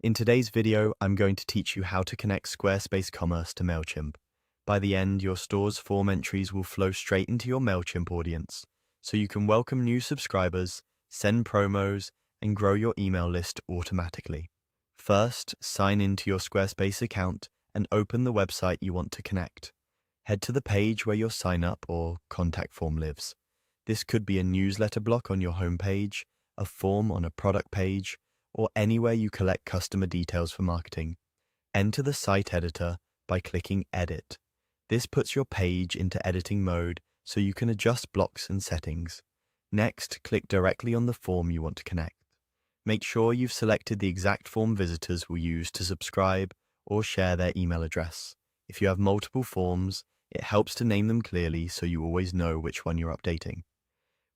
In today's video, I'm going to teach you how to connect Squarespace Commerce to Mailchimp. By the end, your store's form entries will flow straight into your Mailchimp audience, so you can welcome new subscribers, send promos, and grow your email list automatically. First, sign into your Squarespace account and open the website you want to connect. Head to the page where your sign-up or contact form lives. This could be a newsletter block on your homepage, a form on a product page, or anywhere you collect customer details for marketing. Enter the site editor by clicking Edit. This puts your page into editing mode so you can adjust blocks and settings. Next, click directly on the form you want to connect. Make sure you've selected the exact form visitors will use to subscribe or share their email address. If you have multiple forms, it helps to name them clearly so you always know which one you're updating.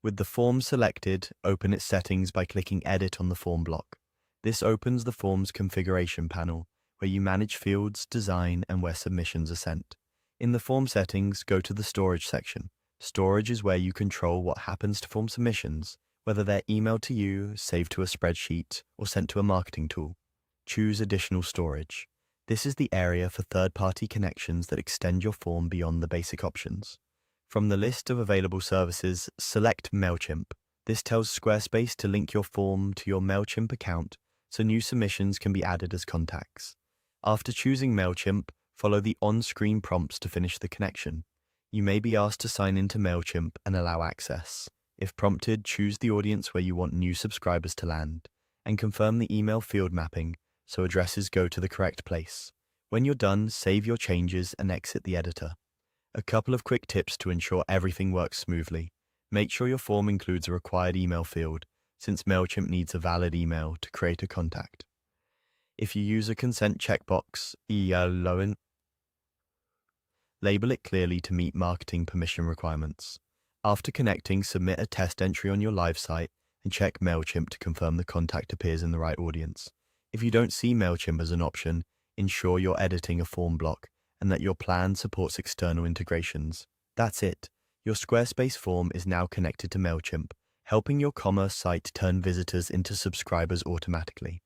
With the form selected, open its settings by clicking Edit on the form block. This opens the form's configuration panel, where you manage fields, design, and where submissions are sent. In the form settings, go to the storage section. Storage is where you control what happens to form submissions, whether they're emailed to you, saved to a spreadsheet, or sent to a marketing tool. Choose Additional Storage. This is the area for third-party connections that extend your form beyond the basic options. From the list of available services, select Mailchimp. This tells Squarespace to link your form to your Mailchimp account so new submissions can be added as contacts. After choosing Mailchimp, follow the on-screen prompts to finish the connection. You may be asked to sign into Mailchimp and allow access. If prompted, choose the audience where you want new subscribers to land, and confirm the email field mapping so addresses go to the correct place. When you're done, save your changes and exit the editor. A couple of quick tips to ensure everything works smoothly. Make sure your form includes a required email field, since Mailchimp needs a valid email to create a contact. If you use a consent checkbox, label it clearly to meet marketing permission requirements. After connecting, submit a test entry on your live site and check Mailchimp to confirm the contact appears in the right audience. If you don't see Mailchimp as an option, ensure you're editing a form block and that your plan supports external integrations. That's it. Your Squarespace form is now connected to Mailchimp, helping your commerce site turn visitors into subscribers automatically.